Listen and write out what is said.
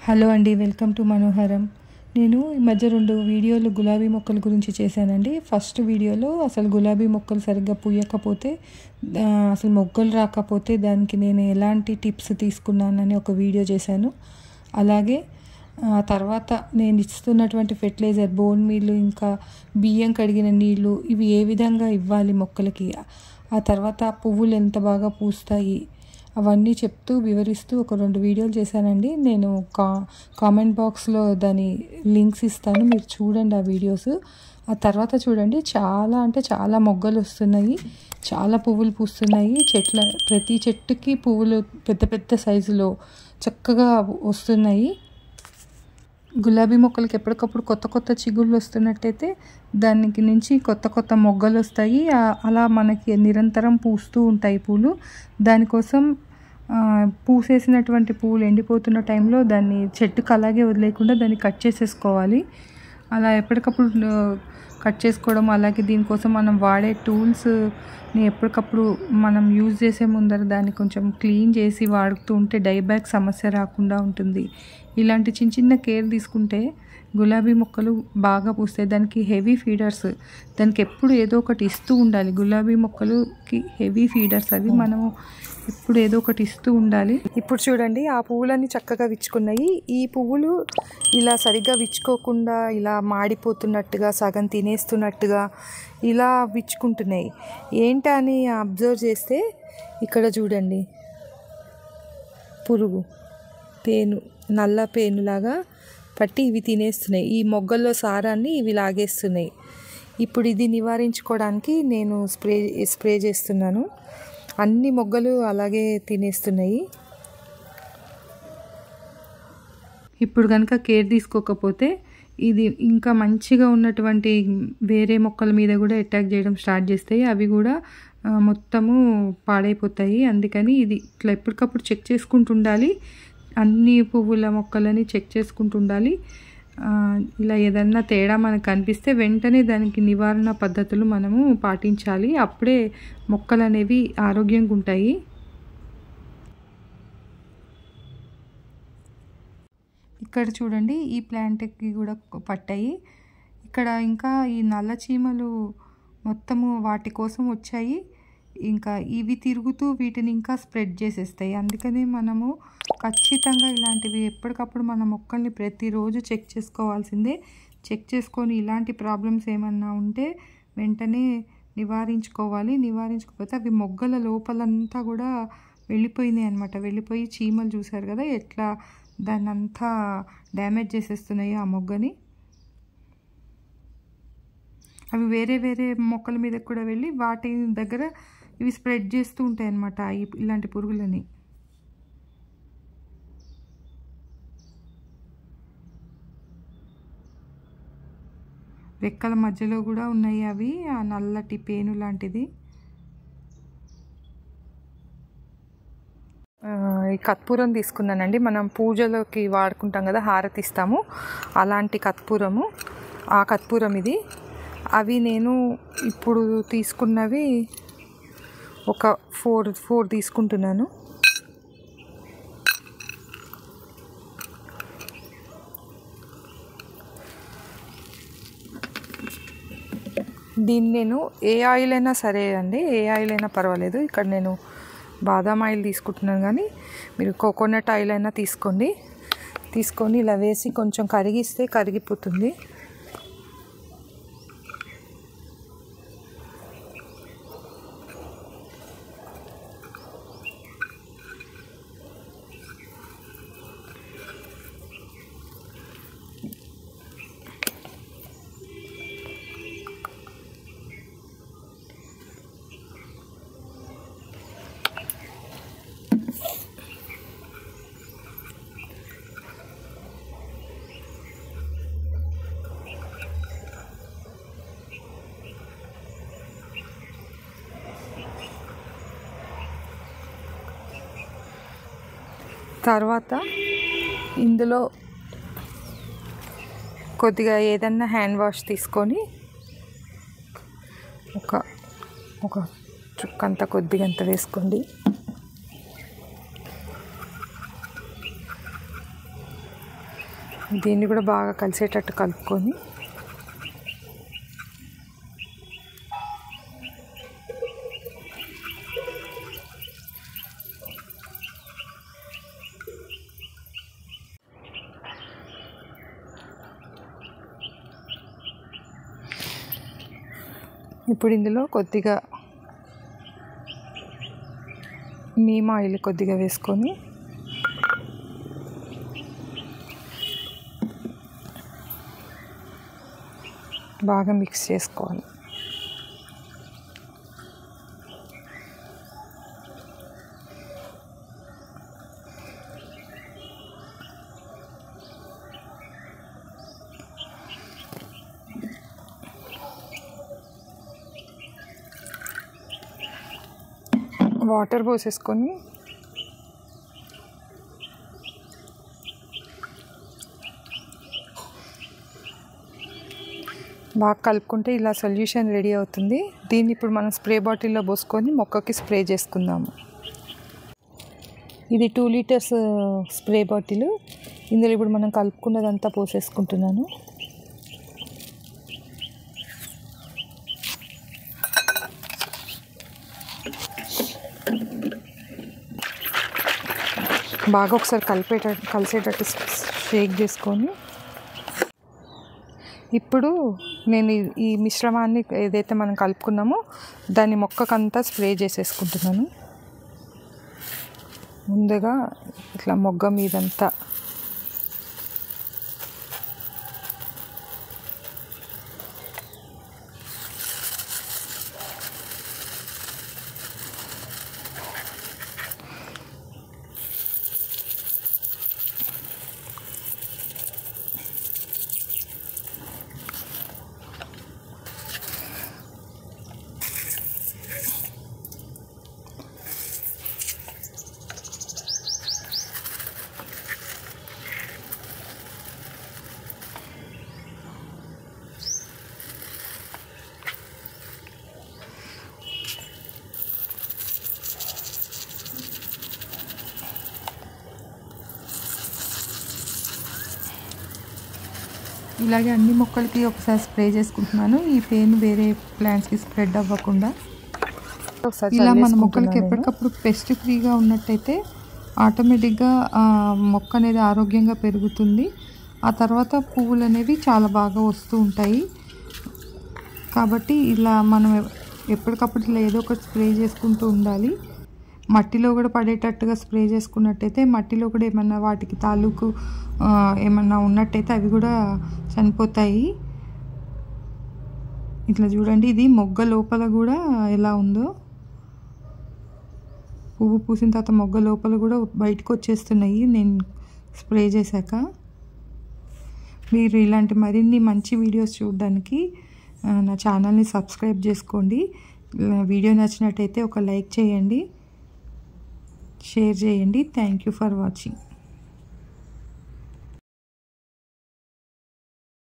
Hello అండి, welcome to మనోహరం. నేను ఈ మధ్య 2 వీడియోలు గులాబీ మొక్కల గురించి చేశానండి. ఫస్ట్ వీడియోలో అసలు గులాబీ మొక్కలు సరిగ్గా పూయకపోతే, అసలు మొగ్గలు రాకపోతే దానికి నేను ఎలాంటి టిప్స్ తీసుకున్నానని ఒక వీడియో చేశాను. అలాగే తర్వాత నేను ఇస్తున్నటువంటి ఫెర్టిలైజర్, బోన్ మీల్, ఇంకా బియ్యం కడిగిన నీళ్ళు, ఇవి ఏ విధంగా ఇవ్వాలి మొక్కలకి, ఆ తర్వాత పువ్వులు ఎంత బాగా పూస్తాయి, అవన్నీ చెప్తూ వివరిస్తూ ఒక 2 వీడియోలు చేశానండి. నేను కామెంట్ బాక్స్లో దాని లింక్స్ ఇస్తాను, మీరు చూడండి ఆ వీడియోస్. ఆ తర్వాత చూడండి, చాలా అంటే చాలా మొగ్గలు వస్తున్నాయి, చాలా పువ్వులు పూస్తున్నాయి. ప్రతి చెట్టుకి పువ్వులు పెద్ద పెద్ద సైజులో చక్కగా వస్తున్నాయి. గులాబీ మొక్కలకి ఎప్పటికప్పుడు కొత్త కొత్త చిగుళ్ళు వస్తున్నట్టయితే దానికి నుంచి కొత్త కొత్త మొగ్గలు వస్తాయి. అలా మనకి నిరంతరం పూస్తూ ఉంటాయి పూలు. దానికోసం పూసేసినటువంటి పువ్వులు ఎండిపోతున్న టైంలో దాన్ని చెట్టుకు అలాగే వదిలేయకుండా దాన్ని కట్ చేసేసుకోవాలి. అలా ఎప్పటికప్పుడు కట్ చేసుకోవడం, అలాగే దీనికోసం మనం వాడే టూల్స్ని ఎప్పటికప్పుడు మనం యూజ్ చేసే ముందర దాన్ని కొంచెం క్లీన్ చేసి వాడుతూ ఉంటే డైబ్యాక్ సమస్య రాకుండా ఉంటుంది. ఇలాంటి చిన్న చిన్న కేర్ తీసుకుంటే గులాబీ మొక్కలు బాగా పూస్తాయి. దానికి హెవీ ఫీడర్స్, దానికి ఎప్పుడు ఏదో ఒకటి ఇస్తూ ఉండాలి. గులాబీ మొక్కలుకి హెవీ ఫీడర్స్ అవి, మనము ఎప్పుడు ఏదో ఒకటి ఇస్తూ ఉండాలి. ఇప్పుడు చూడండి, ఆ పువ్వులన్నీ చక్కగా విచ్చుకున్నాయి. ఈ పువ్వులు ఇలా సరిగ్గా విచ్చుకోకుండా ఇలా మాడిపోతున్నట్టుగా, సగం తినేస్తున్నట్టుగా ఇలా విచ్చుకుంటున్నాయి. ఏంటా అని అబ్జర్వ్ చేస్తే ఇక్కడ చూడండి, పురుగు పేను, నల్ల పేనులాగా పట్టి ఇవి తినేస్తున్నాయి. ఈ మొగ్గల్లో సారాన్ని ఇవి లాగేస్తున్నాయి. ఇప్పుడు ఇది నివారించుకోవడానికి నేను స్ప్రే చేస్తున్నాను. అన్ని మొగ్గలు అలాగే తినేస్తున్నాయి. ఇప్పుడు కనుక కేర్ తీసుకోకపోతే ఇది ఇంకా మంచిగా ఉన్నటువంటి వేరే మొక్కల మీద కూడా అటాక్ చేయడం స్టార్ట్ చేస్తాయి. అవి కూడా మొత్తము పాడైపోతాయి. అందుకని ఇది ఇట్లా ఎప్పటికప్పుడు చెక్ చేసుకుంటూ ఉండాలి. అన్ని పువ్వుల మొక్కలని చెక్ చేసుకుంటూ ఉండాలి. ఇలా ఏదన్నా తేడా మనకు కనిపిస్తే వెంటనే దానికి నివారణ పద్ధతులు మనము పాటించాలి. అప్పుడే మొక్కలు అనేవి ఆరోగ్యంగా ఉంటాయి. ఇక్కడ చూడండి, ఈ ప్లాంట్కి కూడా పట్టాయి. ఇక్కడ ఇంకా ఈ నల్ల చీమలు మొత్తము వాటి కోసం వచ్చాయి. ఇంకా ఇవి తిరుగుతూ వీటిని ఇంకా స్ప్రెడ్ చేసేస్తాయి. అందుకనే మనము ఖచ్చితంగా ఇలాంటివి ఎప్పటికప్పుడు మన మొక్కల్ని ప్రతిరోజు చెక్ చేసుకోవాల్సిందే. చెక్ చేసుకొని ఇలాంటి ప్రాబ్లమ్స్ ఏమన్నా ఉంటే వెంటనే నివారించుకోవాలి. నివారించకపోతే అవి మొగ్గల లోపలంతా కూడా వెళ్ళిపోయినాయి అన్నమాట. వెళ్ళిపోయి చీమలు చూశారు కదా ఎట్లా దాన్ని అంతా డ్యామేజ్ చేసేస్తున్నాయి ఆ మొగ్గని. అవి వేరే వేరే మొక్కల మీద కూడా వెళ్ళి వాటి దగ్గర ఇవి స్ప్రెడ్ చేస్తూ ఉంటాయి అన్నమాట ఇలాంటి పురుగులని. రెక్కల మధ్యలో కూడా ఉన్నాయి అవి, ఆ నల్లటి పేను లాంటిది. ఈ కర్పూరం తీసుకున్నానండి. మనం పూజలోకి వాడుకుంటాం కదా, హారతి ఇస్తాము, అలాంటి కర్పూరము. ఆ కర్పూరం ఇది. అవి నేను ఇప్పుడు తీసుకున్నవి ఒక 4 తీసుకుంటున్నాను. దీన్ని నేను ఏ ఆయిల్ అయినా సరే అండి, ఏ ఆయిల్ అయినా పర్వాలేదు. ఇక్కడ నేను బాదాం ఆయిల్ తీసుకుంటున్నాను, కానీ మీరు కోకోనట్ ఆయిల్ అయినా తీసుకొని ఇలా వేసి కొంచెం కరిగిస్తే కరిగిపోతుంది. తర్వాత ఇందులో కొద్దిగా ఏదన్నా హ్యాండ్ వాష్ తీసుకొని ఒక చుక్కంత కొద్దిగంత వేసుకోండి. దీన్ని కూడా బాగా కలిసేటట్టు కలుపుకొని ఇప్పుడు ఇందులో కొద్దిగా నీమ్ ఆయిల్ కొద్దిగా వేసుకొని బాగా మిక్స్ చేసుకోవాలి. వాటర్ పోసేసుకొని బాగా కలుపుకుంటే ఇలా సొల్యూషన్ రెడీ అవుతుంది. దీన్ని ఇప్పుడు మనం స్ప్రే బాటిల్లో పోసుకొని మొక్కకి స్ప్రే చేసుకుందాము. ఇది 2 లీటర్స్ స్ప్రే బాటిల్. ఇందులో ఇప్పుడు మనం కలుపుకున్నదంతా పోసేసుకుంటున్నాను. బాగా ఒకసారి కలిసేటట్టు షేక్ చేసుకొని ఇప్పుడు నేను ఈ మిశ్రమాన్ని ఏదైతే మనం కలుపుకున్నామో దాన్ని మొక్కకంతా స్ప్రే చేసేసుకుంటున్నాను. ముందుగా ఇట్లా మొగ్గ మీదంతా ఇలాగే అన్ని మొక్కలకి ఒకసారి స్ప్రే చేసుకుంటున్నాను. ఈ పెయిన్ వేరే ప్లాంట్స్కి స్ప్రెడ్ అవ్వకుండా. ఇలా మన మొక్కలకి ఎప్పటికప్పుడు పెస్ట్ ఫ్రీగా ఉన్నట్టయితే ఆటోమేటిక్గా మొక్క అనేది ఆరోగ్యంగా పెరుగుతుంది. ఆ తర్వాత పువ్వులు అనేవి చాలా బాగా వస్తూ ఉంటాయి. కాబట్టి ఇలా మనం ఎప్పటికప్పుడు ఇలా ఏదో ఒకటి స్ప్రే చేసుకుంటూ ఉండాలి. మట్టిలో కూడా పడేటట్టుగా స్ప్రే చేసుకున్నట్టయితే మట్టిలో కూడా ఏమన్నా వాటికి తాలూకు ఏమన్నా ఉన్నట్టయితే అవి కూడా చనిపోతాయి. ఇట్లా చూడండి, ఇది మొగ్గ లోపల కూడా ఎలా ఉందో. పువ్వు పూసిన తర్వాత మొగ్గ లోపల కూడా బయటకు వచ్చేస్తున్నాయి నేను స్ప్రే చేశాక. మీరు ఇలాంటి మరిన్ని మంచి వీడియోస్ చూడడానికి నా ఛానల్ని సబ్స్క్రైబ్ చేసుకోండి. వీడియో నచ్చినట్టయితే ఒక లైక్ చేయండి, షేర్ చేయండి. Thank you for watching.